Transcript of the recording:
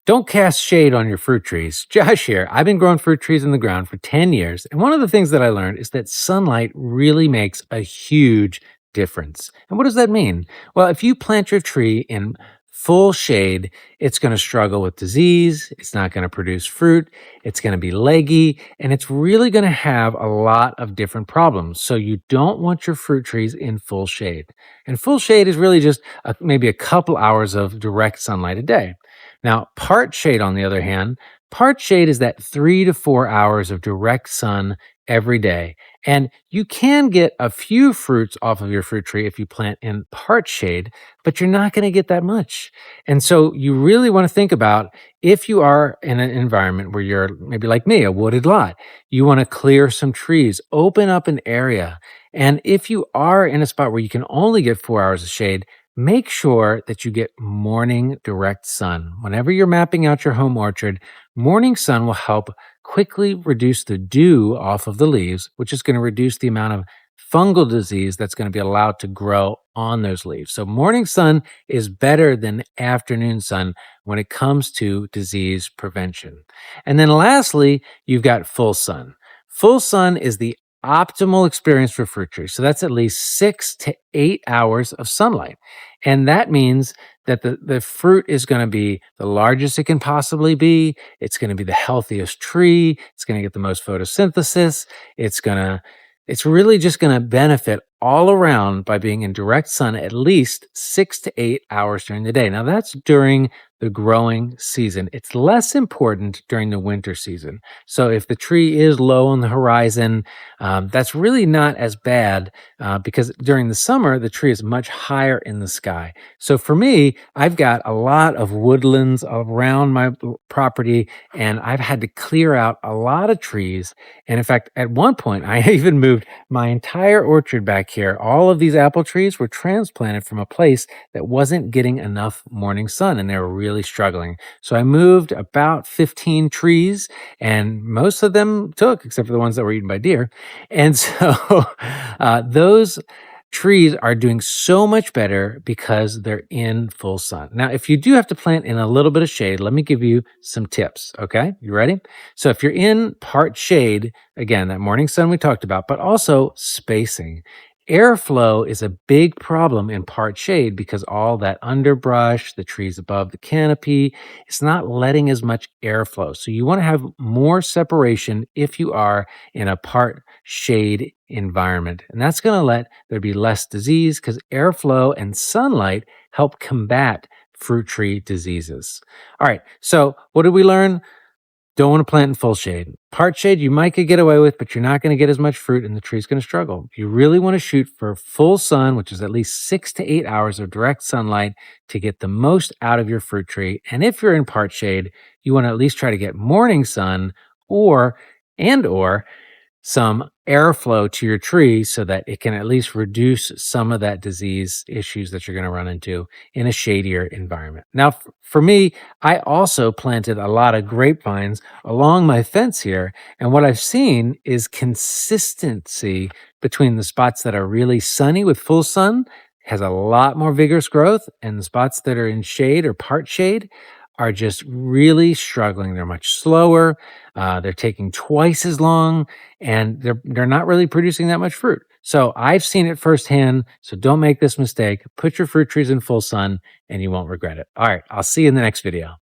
Don't cast shade on your fruit trees. Josh here. I've been growing fruit trees in the ground for 10 years. And one of the things that I learned is that sunlight really makes a huge difference. And what does that mean? Well, if you plant your tree in full shade, it's going to struggle with disease. It's not going to produce fruit. It's going to be leggy. And it's really going to have a lot of different problems. So you don't want your fruit trees in full shade. And full shade is really just maybe a couple hours of direct sunlight a day. Now, part shade, on the other hand, part shade is that 3 to 4 hours of direct sun every day. And you can get a few fruits off of your fruit tree if you plant in part shade, but you're not going to get that much. And so you really want to think about if you are in an environment where you're maybe like me, a wooded lot, you want to clear some trees, open up an area. And if you are in a spot where you can only get 4 hours of shade, make sure that you get morning direct sun. Whenever you're mapping out your home orchard, morning sun will help quickly reduce the dew off of the leaves, which is going to reduce the amount of fungal disease that's going to be allowed to grow on those leaves. So, morning sun is better than afternoon sun when it comes to disease prevention. And then, lastly, you've got full sun. Full sun is the optimal experience for fruit trees. So that's at least 6 to 8 hours of sunlight. And that means that the fruit is going to be the largest it can possibly be. It's going to be the healthiest tree. It's going to get the most photosynthesis. It's really just going to benefit all around by being in direct sun at least 6 to 8 hours during the day. Now that's during the growing season. It's less important during the winter season. So if the tree is low on the horizon, that's really not as bad because during the summer, the tree is much higher in the sky. So for me, I've got a lot of woodlands around my property, and I've had to clear out a lot of trees. And in fact, at one point, I even moved my entire orchard back here. All of these apple trees were transplanted from a place that wasn't getting enough morning sun, and they were really struggling. So I moved about 15 trees, and most of them took, except for the ones that were eaten by deer. And so those trees are doing so much better because they're in full sun. Now, if you do have to plant in a little bit of shade, let me give you some tips. Okay, you ready? So if you're in part shade, again, that morning sun we talked about, but also spacing. Airflow is a big problem in part shade because all that underbrush, the trees above the canopy, it's not letting as much airflow. So you want to have more separation if you are in a part shade environment. And that's going to let there be less disease because airflow and sunlight help combat fruit tree diseases. All right. So what did we learn? Don't want to plant in full shade. Part shade you might could get away with, but you're not going to get as much fruit and the tree's going to struggle. You really want to shoot for full sun, which is at least 6 to 8 hours of direct sunlight to get the most out of your fruit tree. And if you're in part shade, you want to at least try to get morning sun or some airflow to your tree so that it can at least reduce some of that disease issues that you're going to run into in a shadier environment. Now, for me, I also planted a lot of grapevines along my fence here. And what I've seen is consistency between the spots that are really sunny with full sun, has a lot more vigorous growth, and the spots that are in shade or part shade are just really struggling. They're much slower. They're taking twice as long, and they're not really producing that much fruit. So I've seen it firsthand. So don't make this mistake. Put your fruit trees in full sun, and you won't regret it. All right, I'll see you in the next video.